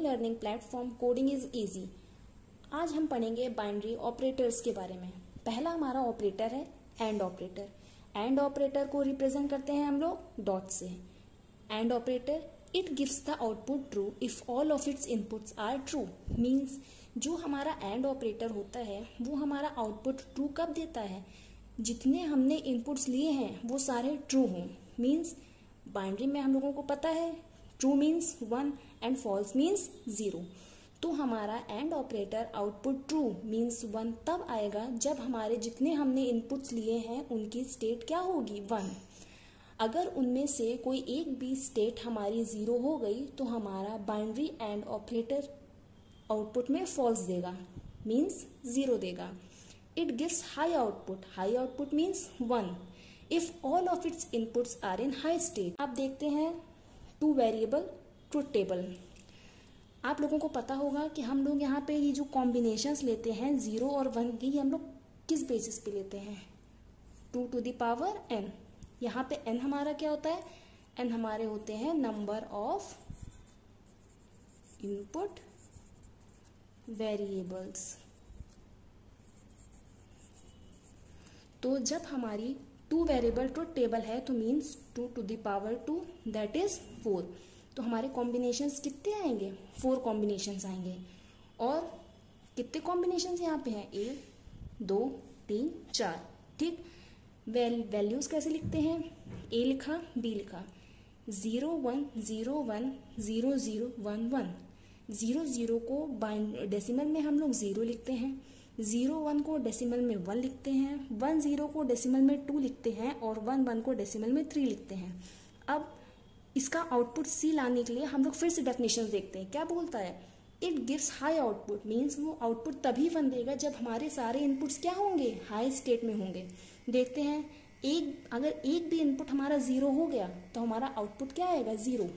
Online learning platform coding is easy. आज हम पढ़ेंगे बाइनरी ऑपरेटर्स के बारे में। पहला हमारा ऑपरेटर है एंड ऑपरेटर। एंड ऑपरेटर को रिप्रेजेंट करते हैं हम लोग डॉट से। And operator it gives the output true if all of its inputs are true. Means जो हमारा एंड ऑपरेटर होता है वो हमारा आउटपुट ट्रू कब देता है, जितने हमने इनपुट्स लिए हैं वो सारे ट्रू हों। मीन्स बाइनरी में हम लोगों को पता है true means 1 and false means 0। तो हमारा and operator output true means 1 तब आएगा जब हमारे जितने हमने इनपुट्स लिए हैं उनकी स्टेट क्या होगी 1। अगर उनमें से कोई एक भी स्टेट हमारी 0 हो गई तो हमारा बाइनरी एंड ऑपरेटर आउटपुट में फॉल्स देगा मीन्स 0 देगा। It gives high output. High output means 1 if all of its inputs are in high state. आप देखते हैं 2 वेरिएबल ट्रुथ टेबल। आप लोगों को पता होगा कि हम लोग यहाँ पे ये जो कॉम्बिनेशंस लेते हैं 0 और 1 की, हम लोग किस बेसिस पे लेते हैं 2 to the power n। यहाँ पे n हमारा क्या होता है, n हमारे होते हैं नंबर ऑफ इनपुट वेरिएबल्स। तो जब हमारी 2 वेरिएबल ट्रुथ टेबल है तो means 2 to the power 2 that is 4। तो हमारे कॉम्बिनेशंस कितने आएंगे 4 कॉम्बिनेशंस आएंगे। और कितने कॉम्बिनेशंस यहाँ पे हैं 1 2 3 4। ठीक, वैल्यूज कैसे लिखते हैं, a लिखा b लिखा 0 1 0 1 0 0 1 1। 0 0 को डेसिमल में हम लोग 0 लिखते हैं, 0 1 को डेसिमल में 1 लिखते हैं, 1 0 को डेसिमल में 2 लिखते हैं और 1 1 को डेसिमल में 3 लिखते हैं। अब इसका आउटपुट सी लाने के लिए हम लोग फिर से डेफिनेशन देखते हैं। क्या बोलता है, it gives high output means वो आउटपुट तभी 1 देगा जब हमारे सारे इनपुट्स क्या होंगे हाई स्टेट में होंगे। देखते हैं अगर एक भी इनपुट हमारा 0 हो गया तो हमारा आउटपुट क्या आएगा 0।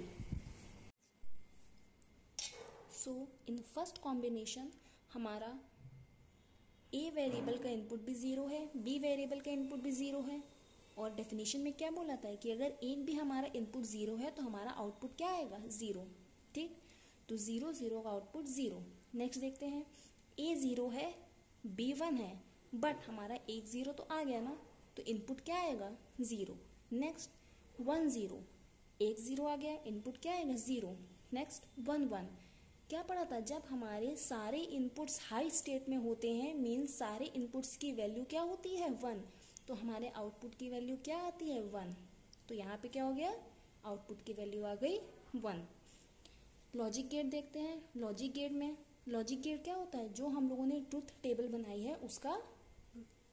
सो इन फर्स्ट कॉम्बिनेशन हमारा ए वेरिएबल का इनपुट भी 0 है, बी वेरिएबल का इनपुट भी 0 है। और डेफिनेशन में क्या बोला था कि अगर एक भी हमारा इनपुट 0 है तो हमारा आउटपुट क्या आएगा 0। ठीक, तो 0 0 का आउटपुट 0। नेक्स्ट देखते हैं a 0 है b 1 है, बट हमारा एक 0 तो आ गया ना, तो इनपुट क्या आएगा 0। नेक्स्ट 1 0, एक 0 आ गया, इनपुट क्या आएगा 0। नेक्स्ट 1 1, क्या पढ़ा था, जब हमारे सारे इनपुट्स हाई स्टेट में होते हैं मीन्स सारे इनपुट्स की वैल्यू क्या होती है 1, तो हमारे आउटपुट की वैल्यू क्या आती है 1। तो यहाँ पे क्या हो गया, आउटपुट की वैल्यू आ गई 1। लॉजिक गेट देखते हैं। लॉजिक गेट क्या होता है, जो हम लोगों ने ट्रुथ टेबल बनाई है उसका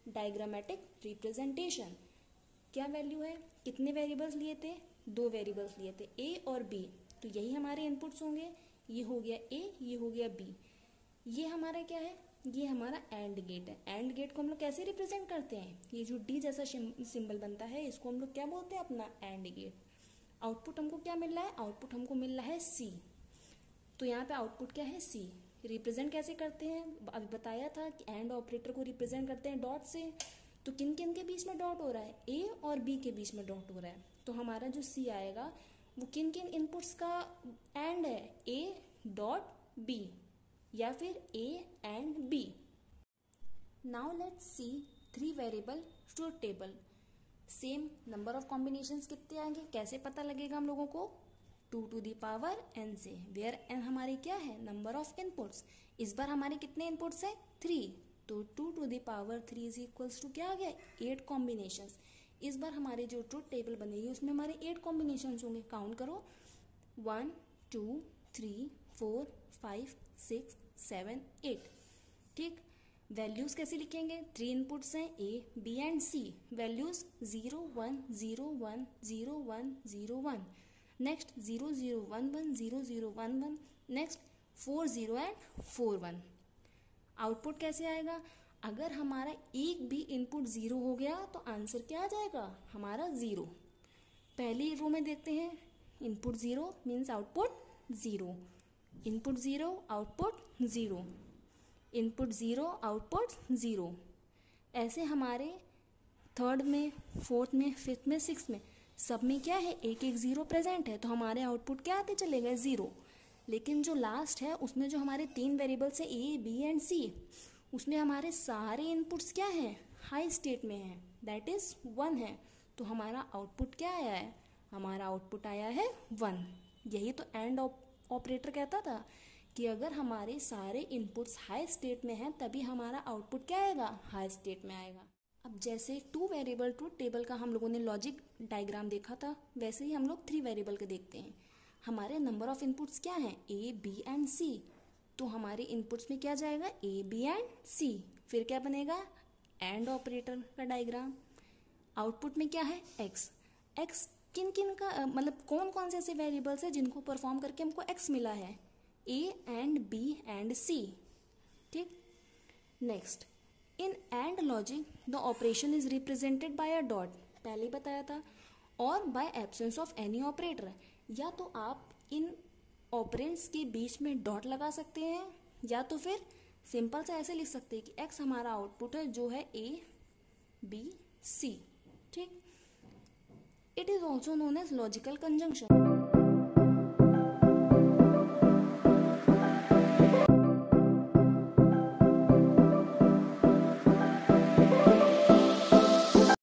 डायग्रामेटिक रिप्रेजेंटेशन। क्या वैल्यू है, कितने वेरिएबल्स लिए थे 2 वेरिएबल्स लिए थे a और b, तो यही हमारे इनपुट्स होंगे। ये हो गया a, ये हो गया b। ये हमारा क्या है, ये हमारा एंड गेट है। एंड गेट को हम लोग कैसे रिप्रेजेंट करते हैं, ये जो डी जैसा सिंबल बनता है इसको हम लोग क्या बोलते हैं अपना एंड गेट। आउटपुट हमको क्या मिल रहा है, आउटपुट हमको मिल रहा है सी। तो यहाँ पे आउटपुट क्या है सी। रिप्रेजेंट कैसे करते हैं, अभी बताया था कि एंड ऑपरेटर को रिप्रेजेंट करते हैं डॉट से। तो किन किन के बीच में डॉट हो रहा है, ए और बी के बीच में डॉट हो रहा है। तो हमारा जो सी आएगा वो किन किन इनपुट्स का एंड है, ए डॉट बी या फिर a and b। Now let's see 3 variable truth table. Same number of combinations कितने आएंगे, कैसे पता लगेगा हम लोगों को 2 to the power n से, वेयर n हमारी क्या है नंबर ऑफ इनपुट्स। इस बार हमारे कितने इनपुट्स है 3, तो 2 to the power 3 is equals to क्या आ गया 8 कॉम्बिनेशंस। इस बार हमारी जो ट्रुथ टेबल बनेगी उसमें हमारे 8 कॉम्बिनेशंस होंगे। काउंट करो 1 2 3 4 5 6 7 8। ठीक, वैल्यूज कैसे लिखेंगे, 3 इनपुट्स हैं a b and c। Values 0 1 0 1 0 1 0 1। Next 0 0 1 1 0 0 1 1। Next 4 0 and 4 1। Output कैसे आएगा, अगर हमारा एक भी इनपुट 0 हो गया तो आंसर क्या आ जाएगा हमारा 0। पहली रो में देखते हैं input 0 means output 0, input 0 output 0, input 0 output 0। ऐसे हमारे थर्ड में, फोर्थ में, फिफ्थ में, सिक्स्थ में सब में क्या है एक एक 0 प्रेजेंट है, तो हमारे आउटपुट क्या आते चले गए 0। लेकिन जो लास्ट है उसमें जो हमारे 3 वेरिएबल्स है ए, बी एंड सी, उसमें हमारे सारे इनपुट्स क्या हैं, हाई स्टेट में हैं, दैट इज 1 है। तो हमारा आउटपुट क्या आया है, हमारा आउटपुट आया है 1। यही तो एंड ऑपरेटर कहता था कि अगर हमारे सारे इनपुट्स हाई स्टेट में हैं तभी हमारा आउटपुट क्या आएगा, हाई स्टेट में आएगा। अब जैसे 2 वेरिएबल ट्रूथ टेबल का हम लोगों ने लॉजिक डायग्राम देखा था, वैसे ही हम लोग 3 वेरिएबल के देखते हैं। हमारे नंबर ऑफ इनपुट्स क्या हैं, ए, बी एंड सी। तो हमारे इनपुट्स में क्या जाएगा, ए, बी एंड सी। फिर क्या बनेगा, एंड ऑपरेटर का डायग्राम। आउटपुट में क्या है, एक्स। एक्स किन किन का मतलब कौन कौन से ऐसे वेरिएबल्स है जिनको परफॉर्म करके हमको एक्स मिला है, A and B and C. ठीक, next, in and logic the operation is represented by a dot, पहले ही बताया था, और by absence of any operator. या तो आप इन ऑपरेंड्स के बीच में डॉट लगा सकते हैं, या तो फिर सिंपल से ऐसे लिख सकते हैं कि एक्स हमारा आउटपुट है जो है ए, बी, सी। ठीक, it is also known as logical conjunction.